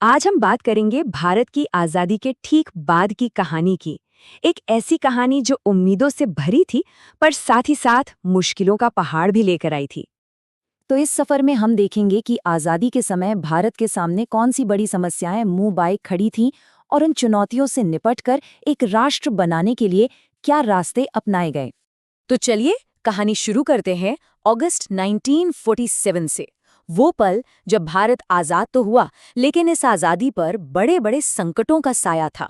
आज हम बात करेंगे भारत की आज़ादी के ठीक बाद की कहानी की। एक ऐसी कहानी जो उम्मीदों से भरी थी, पर साथ ही साथ मुश्किलों का पहाड़ भी लेकर आई थी। तो इस सफर में हम देखेंगे कि आज़ादी के समय भारत के सामने कौन सी बड़ी समस्याएं मुंह बाए खड़ी थीं और उन चुनौतियों से निपटकर एक राष्ट्र बनाने के लिए क्या रास्ते अपनाए गए। तो चलिए कहानी शुरू करते हैं अगस्त 1947 से। वो पल जब भारत आज़ाद तो हुआ, लेकिन इस आज़ादी पर बड़े बड़े संकटों का साया था।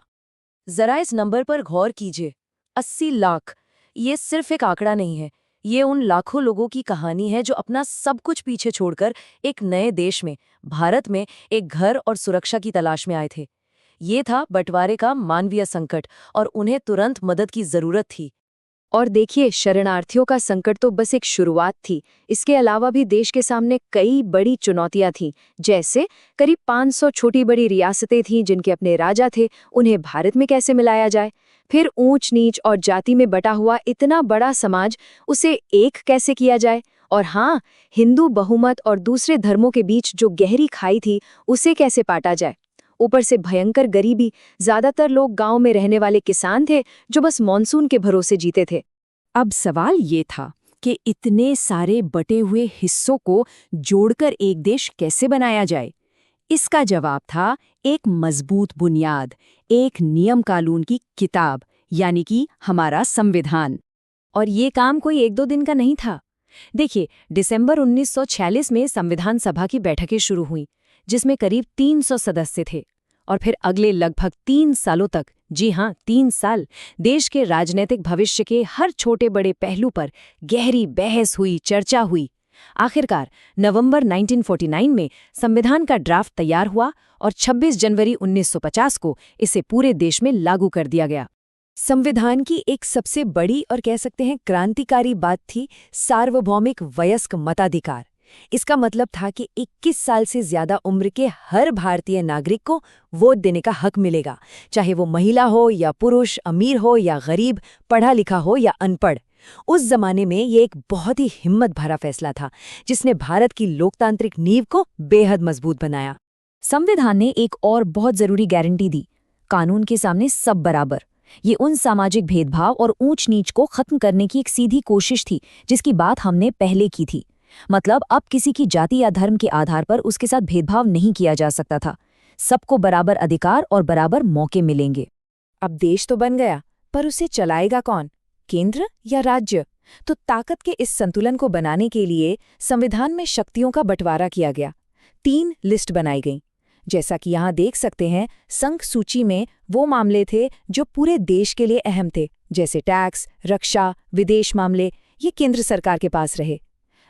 जरा इस नंबर पर गौर कीजिए, 80 लाख। ये सिर्फ एक आंकड़ा नहीं है, ये उन लाखों लोगों की कहानी है जो अपना सब कुछ पीछे छोड़कर एक नए देश में, भारत में, एक घर और सुरक्षा की तलाश में आए थे। ये था बंटवारे का मानवीय संकट और उन्हें तुरंत मदद की जरूरत थी। और देखिए, शरणार्थियों का संकट तो बस एक शुरुआत थी। इसके अलावा भी देश के सामने कई बड़ी चुनौतियां थीं, जैसे करीब 500 छोटी बड़ी रियासतें थीं जिनके अपने राजा थे, उन्हें भारत में कैसे मिलाया जाए। फिर ऊंच नीच और जाति में बटा हुआ इतना बड़ा समाज, उसे एक कैसे किया जाए। और हाँ, हिंदू बहुमत और दूसरे धर्मों के बीच जो गहरी खाई थी, उसे कैसे पाटा जाए। ऊपर से भयंकर गरीबी, ज्यादातर लोग गांव में रहने वाले किसान थे जो बस मॉनसून के भरोसे जीते थे। अब सवाल ये था कि इतने सारे बटे हुए हिस्सों को जोड़कर एक देश कैसे बनाया जाए। इसका जवाब था एक मजबूत बुनियाद, एक नियम कानून की किताब, यानी कि हमारा संविधान। और ये काम कोई एक दो दिन का नहीं था। देखिए, दिसंबर 1946 में संविधान सभा की बैठकें शुरू हुईं, जिसमें करीब 300 सदस्य थे। और फिर अगले लगभग 3 सालों तक, जी हाँ 3 साल, देश के राजनीतिक भविष्य के हर छोटे बड़े पहलू पर गहरी बहस हुई, चर्चा हुई। आखिरकार नवंबर 1949 में संविधान का ड्राफ्ट तैयार हुआ और 26 जनवरी 1950 को इसे पूरे देश में लागू कर दिया गया। संविधान की एक सबसे बड़ी और कह सकते हैं क्रांतिकारी बात थी सार्वभौमिक वयस्क मताधिकार। इसका मतलब था कि 21 साल से ज्यादा उम्र के हर भारतीय नागरिक को वोट देने का हक मिलेगा, चाहे वो महिला हो या पुरुष, अमीर हो या गरीब, पढ़ा लिखा हो या अनपढ़। उस जमाने में ये एक बहुत ही हिम्मत भरा फैसला था, जिसने भारत की लोकतांत्रिक नींव को बेहद मजबूत बनाया। संविधान ने एक और बहुत जरूरी गारंटी दी, कानून के सामने सब बराबर। ये उन सामाजिक भेदभाव और ऊंच नीच को खत्म करने की एक सीधी कोशिश थी जिसकी बात हमने पहले की थी। मतलब अब किसी की जाति या धर्म के आधार पर उसके साथ भेदभाव नहीं किया जा सकता था। सबको बराबर अधिकार और बराबर मौके मिलेंगे। अब देश तो बन गया, पर उसे चलाएगा कौन, केंद्र या राज्य? तो ताकत के इस संतुलन को बनाने के लिए संविधान में शक्तियों का बंटवारा किया गया। 3 लिस्ट बनाई गईं। जैसा कि यहाँ देख सकते हैं, संघ सूची में वो मामले थे जो पूरे देश के लिए अहम थे, जैसे टैक्स, रक्षा, विदेश मामले, ये केंद्र सरकार के पास रहे।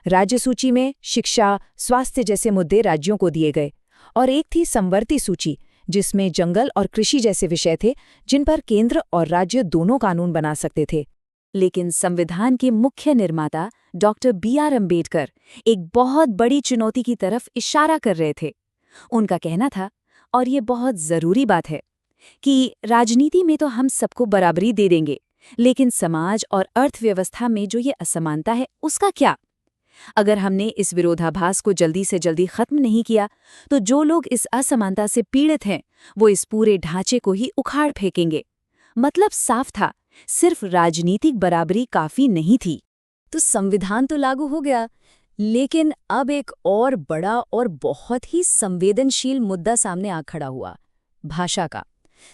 राज्य सूची में शिक्षा, स्वास्थ्य जैसे मुद्दे राज्यों को दिए गए। और एक थी समवर्ती सूची, जिसमें जंगल और कृषि जैसे विषय थे, जिन पर केंद्र और राज्य दोनों कानून बना सकते थे। लेकिन संविधान के मुख्य निर्माता डॉक्टर B.R. अम्बेडकर एक बहुत बड़ी चुनौती की तरफ इशारा कर रहे थे। उनका कहना था, और ये बहुत जरूरी बात है, कि राजनीति में तो हम सबको बराबरी दे देंगे, लेकिन समाज और अर्थव्यवस्था में जो ये असमानता है, उसका क्या? अगर हमने इस विरोधाभास को जल्दी से जल्दी खत्म नहीं किया, तो जो लोग इस असमानता से पीड़ित हैं, वो इस पूरे ढांचे को ही उखाड़ फेंकेंगे। मतलब साफ था, सिर्फ राजनीतिक बराबरी काफी नहीं थी। तो संविधान तो लागू हो गया, लेकिन अब एक और बड़ा और बहुत ही संवेदनशील मुद्दा सामने आ खड़ा हुआ, भाषा का।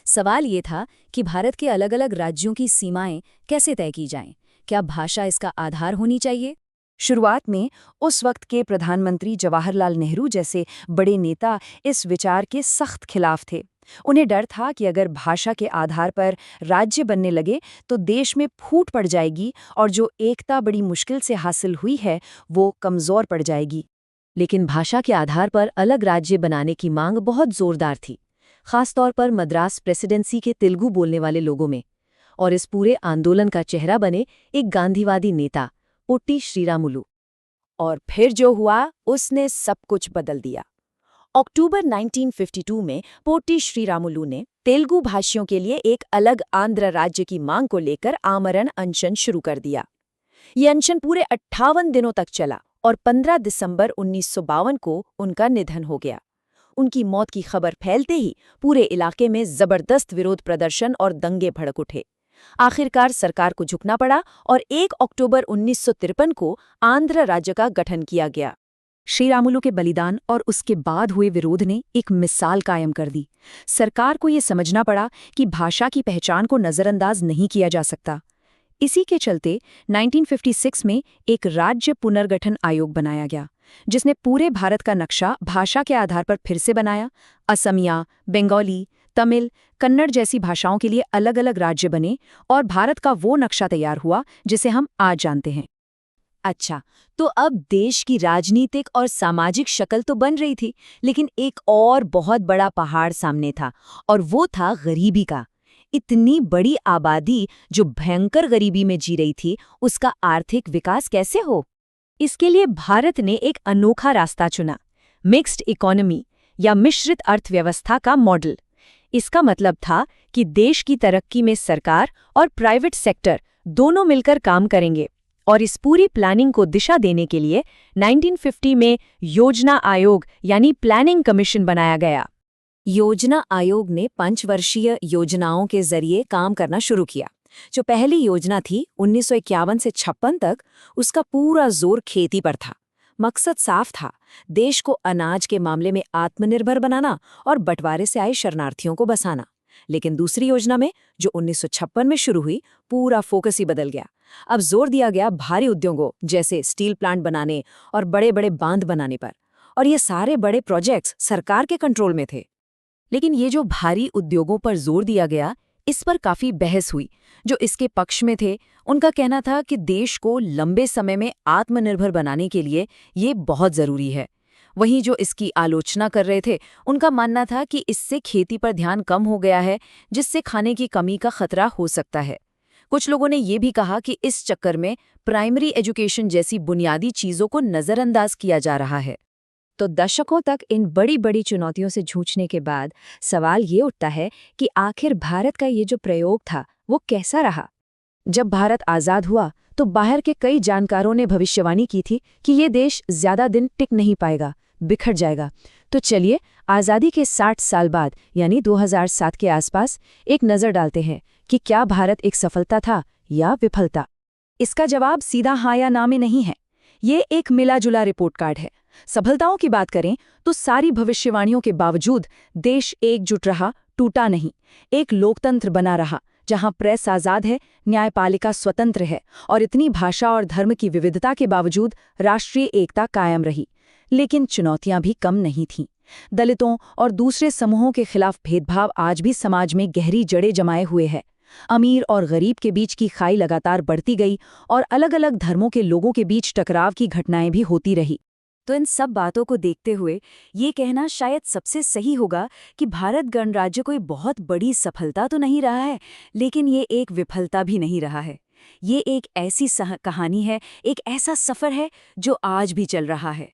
सवाल ये था कि भारत के अलग-अलग राज्यों की सीमाएं कैसे तय की जाएं? क्या भाषा इसका आधार होनी चाहिए? शुरुआत में उस वक्त के प्रधानमंत्री जवाहरलाल नेहरू जैसे बड़े नेता इस विचार के सख्त खिलाफ थे। उन्हें डर था कि अगर भाषा के आधार पर राज्य बनने लगे तो देश में फूट पड़ जाएगी और जो एकता बड़ी मुश्किल से हासिल हुई है वो कमज़ोर पड़ जाएगी। लेकिन भाषा के आधार पर अलग राज्य बनाने की मांग बहुत जोरदार थी, खासतौर पर मद्रास प्रेसिडेंसी के तेलुगु बोलने वाले लोगों में। और इस पूरे आंदोलन का चेहरा बने एक गांधीवादी नेता, पोट्टी श्रीरामुलु। और फिर जो हुआ, उसने सब कुछ बदल दिया। अक्टूबर 1952 में पोट्टी श्रीरामुलु ने तेलुगु भाषियों के लिए एक अलग आंध्र राज्य की मांग को लेकर आमरण अनशन शुरू कर दिया। ये अनशन पूरे 58 दिनों तक चला और 15 दिसंबर 1952 को उनका निधन हो गया। उनकी मौत की खबर फैलते ही पूरे इलाके में जबरदस्त विरोध प्रदर्शन और दंगे भड़क उठे। आखिरकार सरकार को झुकना पड़ा और 1 अक्टूबर 1953 को आंध्र राज्य का गठन किया गया। श्रीरामुलु के बलिदान और उसके बाद हुए विरोध ने एक मिसाल कायम कर दी। सरकार को ये समझना पड़ा कि भाषा की पहचान को नज़रअंदाज नहीं किया जा सकता। इसी के चलते 1956 में एक राज्य पुनर्गठन आयोग बनाया गया, जिसने पूरे भारत का नक्शा भाषा के आधार पर फिर से बनाया। असमिया, बंगाली, तमिल, कन्नड़ जैसी भाषाओं के लिए अलग अलग राज्य बने और भारत का वो नक्शा तैयार हुआ जिसे हम आज जानते हैं। अच्छा, तो अब देश की राजनीतिक और सामाजिक शक्ल तो बन रही थी, लेकिन एक और बहुत बड़ा पहाड़ सामने था, और वो था गरीबी का। इतनी बड़ी आबादी जो भयंकर गरीबी में जी रही थी, उसका आर्थिक विकास कैसे हो? इसके लिए भारत ने एक अनोखा रास्ता चुना, मिक्स्ड इकोनॉमी या मिश्रित अर्थव्यवस्था का मॉडल। इसका मतलब था कि देश की तरक्की में सरकार और प्राइवेट सेक्टर दोनों मिलकर काम करेंगे, और इस पूरी प्लानिंग को दिशा देने के लिए 1950 में योजना आयोग यानी प्लानिंग कमीशन बनाया गया। योजना आयोग ने 5 वर्षीय योजनाओं के जरिए काम करना शुरू किया। जो पहली योजना थी 1951 से 56 तक, उसका पूरा जोर खेती पर था। मकसद साफ था, देश को अनाज के मामले में आत्मनिर्भर बनाना और बंटवारे से आए शरणार्थियों को बसाना। लेकिन दूसरी योजना में, जो 1956 में शुरू हुई, पूरा फोकस ही बदल गया। अब जोर दिया गया भारी उद्योगों जैसे स्टील प्लांट बनाने और बड़े बड़े बांध बनाने पर, और ये सारे बड़े प्रोजेक्ट्स सरकार के कंट्रोल में थे। लेकिन ये जो भारी उद्योगों पर जोर दिया गया, इस पर काफी बहस हुई। जो इसके पक्ष में थे, उनका कहना था कि देश को लंबे समय में आत्मनिर्भर बनाने के लिए ये बहुत जरूरी है। वहीं जो इसकी आलोचना कर रहे थे, उनका मानना था कि इससे खेती पर ध्यान कम हो गया है, जिससे खाने की कमी का खतरा हो सकता है। कुछ लोगों ने ये भी कहा कि इस चक्कर में प्राइमरी एजुकेशन जैसी बुनियादी चीज़ों को नज़रअंदाज किया जा रहा है। तो दशकों तक इन बड़ी बड़ी चुनौतियों से जूझने के बाद सवाल ये उठता है कि आखिर भारत का ये जो प्रयोग था, वो कैसा रहा? जब भारत आज़ाद हुआ तो बाहर के कई जानकारों ने भविष्यवाणी की थी कि ये देश ज़्यादा दिन टिक नहीं पाएगा, बिखर जाएगा। तो चलिए आज़ादी के 60 साल बाद यानी 2007 के आसपास एक नज़र डालते हैं कि क्या भारत एक सफलता था या विफलता। इसका जवाब सीधा हाँ या ना में नहीं है। ये एक मिला जुला रिपोर्ट कार्ड है। सफलताओं की बात करें तो सारी भविष्यवाणियों के बावजूद देश एकजुट रहा, टूटा नहीं। एक लोकतंत्र बना रहा जहां प्रेस आज़ाद है, न्यायपालिका स्वतंत्र है, और इतनी भाषा और धर्म की विविधता के बावजूद राष्ट्रीय एकता कायम रही। लेकिन चुनौतियां भी कम नहीं थीं। दलितों और दूसरे समूहों के खिलाफ भेदभाव आज भी समाज में गहरी जड़ें जमाए हुए है। अमीर और गरीब के बीच की खाई लगातार बढ़ती गई और अलग अलग धर्मों के लोगों के बीच टकराव की घटनाएं भी होती रही। तो इन सब बातों को देखते हुए ये कहना शायद सबसे सही होगा कि भारत गणराज्य कोई बहुत बड़ी सफलता तो नहीं रहा है, लेकिन ये एक विफलता भी नहीं रहा है। ये एक ऐसी कहानी है, एक ऐसा सफ़र है जो आज भी चल रहा है।